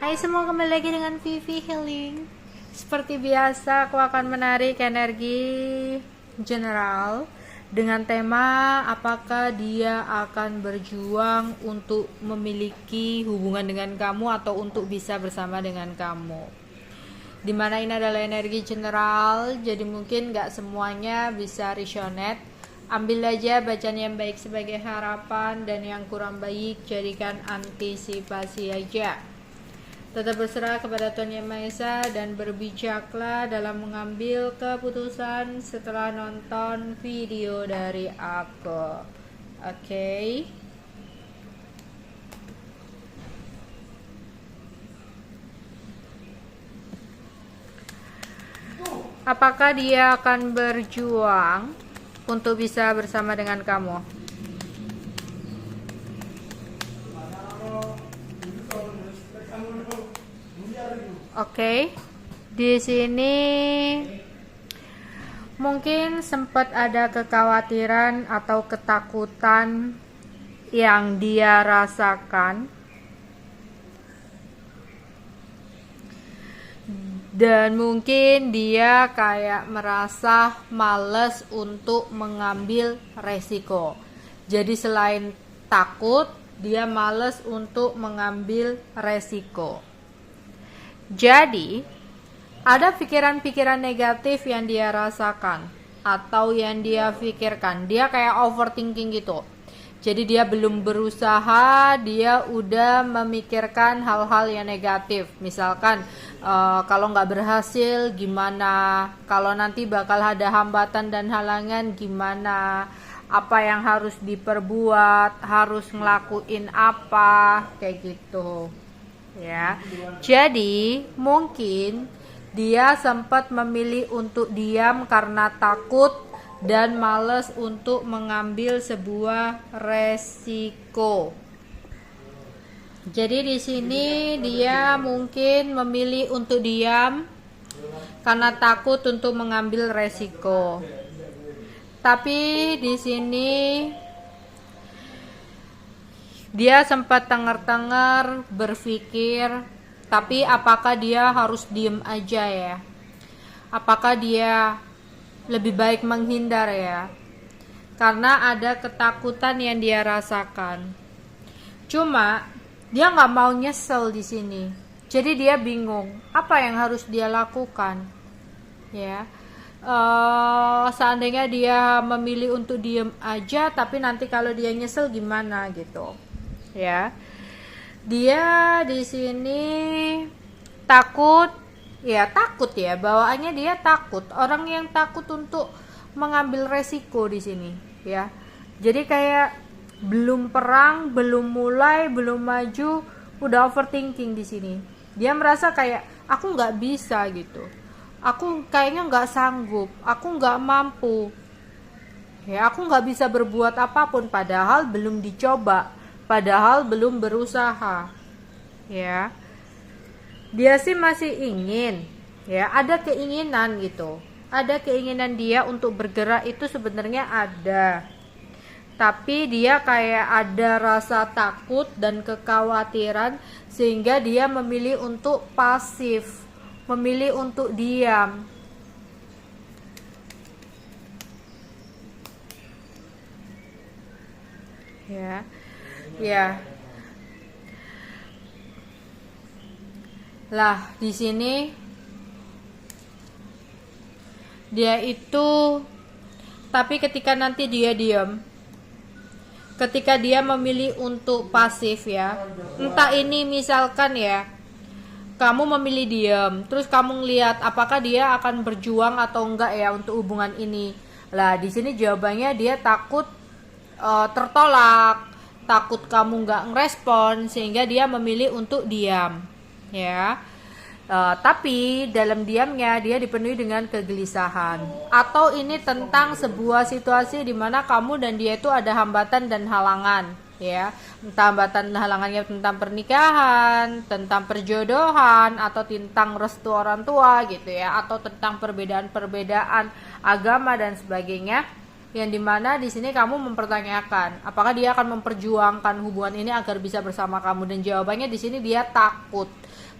Hai semua, kembali lagi dengan Vivi Healing. Seperti biasa, aku akan menarik energi general dengan tema apakah dia akan berjuang untuk memiliki hubungan dengan kamu atau untuk bisa bersama dengan kamu. Dimana ini adalah energi general, jadi mungkin gak semuanya bisa resonate. Ambil aja bacaan yang baik sebagai harapan, dan yang kurang baik jadikan antisipasi aja. Tetap berserah kepada Tuhan Yang Maha Esa dan berbijaklah dalam mengambil keputusan setelah nonton video dari aku. Oke. Apakah dia akan berjuang untuk bisa bersama dengan kamu? Oke, di sini mungkin sempat ada kekhawatiran atau ketakutan yang dia rasakan, dan mungkin dia kayak merasa males untuk mengambil resiko. Jadi selain takut, dia males untuk mengambil resiko. Jadi, ada pikiran-pikiran negatif yang dia rasakan atau yang dia pikirkan. Dia kayak overthinking gitu. Jadi dia belum berusaha, dia udah memikirkan hal-hal yang negatif. Misalkan, kalau nggak berhasil gimana? Kalau nanti bakal ada hambatan dan halangan gimana? Apa yang harus diperbuat? Harus ngelakuin apa? Kayak gitu. Ya, jadi mungkin dia sempat memilih untuk diam karena takut dan malas untuk mengambil sebuah resiko. Jadi di sini dia mungkin memilih untuk diam karena takut untuk mengambil resiko. Tapi di sini dia sempat tengar-tengar berpikir, tapi apakah dia harus diem aja ya? Apakah dia lebih baik menghindar ya? Karena ada ketakutan yang dia rasakan. Cuma dia nggak mau nyesel di sini. Jadi dia bingung apa yang harus dia lakukan. Ya, seandainya dia memilih untuk diem aja, tapi nanti kalau dia nyesel gimana gitu. Ya, dia di sini takut ya, bawaannya dia takut, orang yang takut untuk mengambil resiko di sini ya. Jadi kayak belum perang, belum mulai, belum maju, udah overthinking di sini. Dia merasa kayak aku nggak bisa gitu, aku kayaknya nggak sanggup, aku nggak mampu ya, aku nggak bisa berbuat apapun, padahal belum dicoba, padahal belum berusaha ya. Dia sih masih ingin ya, ada keinginan gitu, ada keinginan dia untuk bergerak itu sebenarnya ada, tapi dia kayak ada rasa takut dan kekhawatiran sehingga dia memilih untuk pasif, memilih untuk diam ya. Ya. Lah, di sini dia itu, tapi ketika nanti dia diam, ketika dia memilih untuk pasif ya, entah ini misalkan ya, kamu memilih diam, terus kamu ngelihat apakah dia akan berjuang atau enggak ya untuk hubungan ini. Lah, di sini jawabannya dia takut tertolak, takut kamu nggak ngerespon, sehingga dia memilih untuk diam ya. Tapi dalam diamnya dia dipenuhi dengan kegelisahan, atau ini tentang sebuah situasi di mana kamu dan dia itu ada hambatan dan halangan ya, entah hambatan dan halangannya tentang pernikahan, tentang perjodohan, atau tentang restu orang tua gitu ya, atau tentang perbedaan-perbedaan agama dan sebagainya, yang dimana di sini kamu mempertanyakan apakah dia akan memperjuangkan hubungan ini agar bisa bersama kamu, dan jawabannya di sini dia takut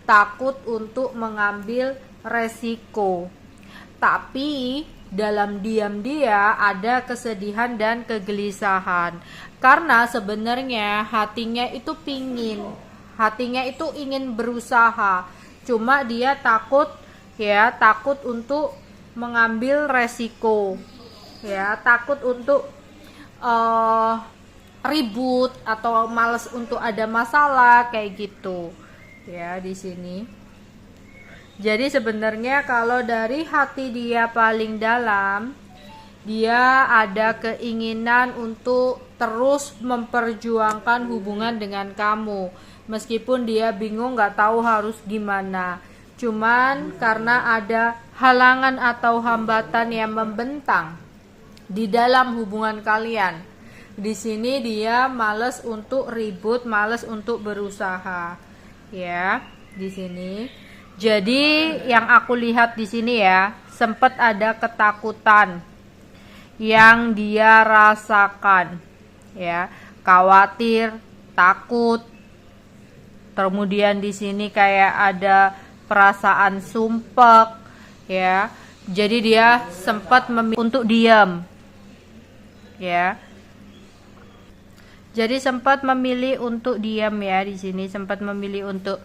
takut untuk mengambil resiko. Tapi dalam diam dia ada kesedihan dan kegelisahan. Karena sebenarnya hatinya itu ingin berusaha. Cuma dia takut untuk mengambil resiko. Ya, takut untuk ribut atau males untuk ada masalah kayak gitu. Ya, di sini. Jadi sebenarnya kalau dari hati dia paling dalam, dia ada keinginan untuk terus memperjuangkan hubungan dengan kamu. Meskipun dia bingung gak tahu harus gimana. Cuman karena ada halangan atau hambatan yang membentang di dalam hubungan kalian. Di sini dia males untuk ribut, males untuk berusaha. Ya, di sini. Jadi yang aku lihat di sini ya, sempat ada ketakutan yang dia rasakan. Ya, khawatir, takut. Kemudian di sini kayak ada perasaan sumpek, ya. Jadi dia sempat memilih untuk diam. Ya. Jadi sempat memilih untuk diam ya, di sini sempat memilih untuk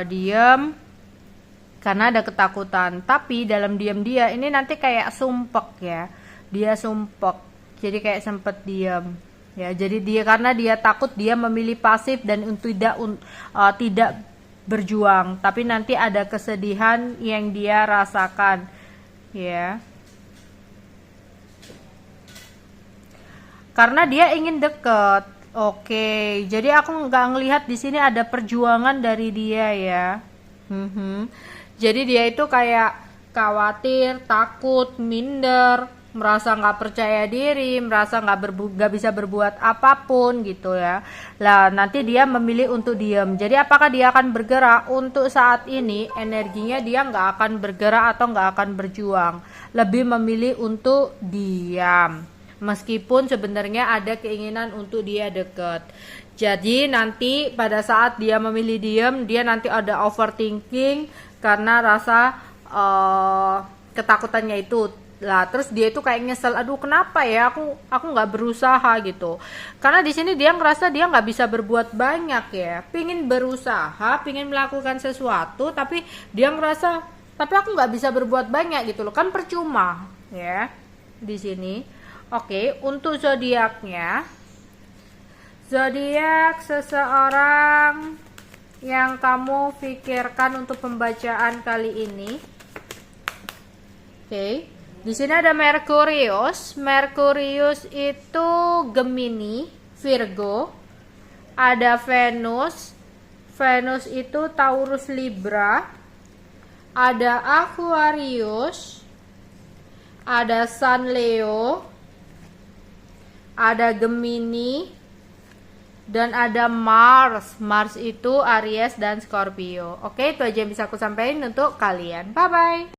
diam karena ada ketakutan. Tapi dalam diam dia ini nanti kayak sumpek ya. Dia sumpek. Jadi kayak sempat diam. Ya, jadi dia karena dia takut, dia memilih pasif dan untuk tidak berjuang. Tapi nanti ada kesedihan yang dia rasakan. Ya. Karena dia ingin deket. Oke, jadi aku nggak ngelihat di sini ada perjuangan dari dia ya. Jadi dia itu kayak khawatir, takut, minder, merasa nggak percaya diri, merasa nggak bisa berbuat apapun gitu ya. Lah nanti dia memilih untuk diam. Jadi apakah dia akan bergerak? Untuk saat ini energinya dia nggak akan bergerak atau nggak akan berjuang. Lebih memilih untuk diam. Meskipun sebenarnya ada keinginan untuk dia dekat. Jadi nanti pada saat dia memilih diam, dia nanti ada overthinking karena rasa ketakutannya itu. Lah terus dia itu kayak nyesel, aduh kenapa ya aku nggak berusaha gitu. Karena di sini dia ngerasa dia nggak bisa berbuat banyak ya. Pingin berusaha, pingin melakukan sesuatu, tapi dia ngerasa tapi aku nggak bisa berbuat banyak gitu loh, kan percuma ya di sini. Oke, untuk zodiaknya, zodiak seseorang yang kamu pikirkan untuk pembacaan kali ini. Oke, di sini ada Merkurius. Merkurius itu Gemini, Virgo. Ada Venus. Venus itu Taurus, Libra. Ada Aquarius. Ada Sun, Leo. Ada Gemini dan ada Mars. Mars itu Aries dan Scorpio. Oke, itu aja yang bisa aku sampaikan untuk kalian. Bye bye.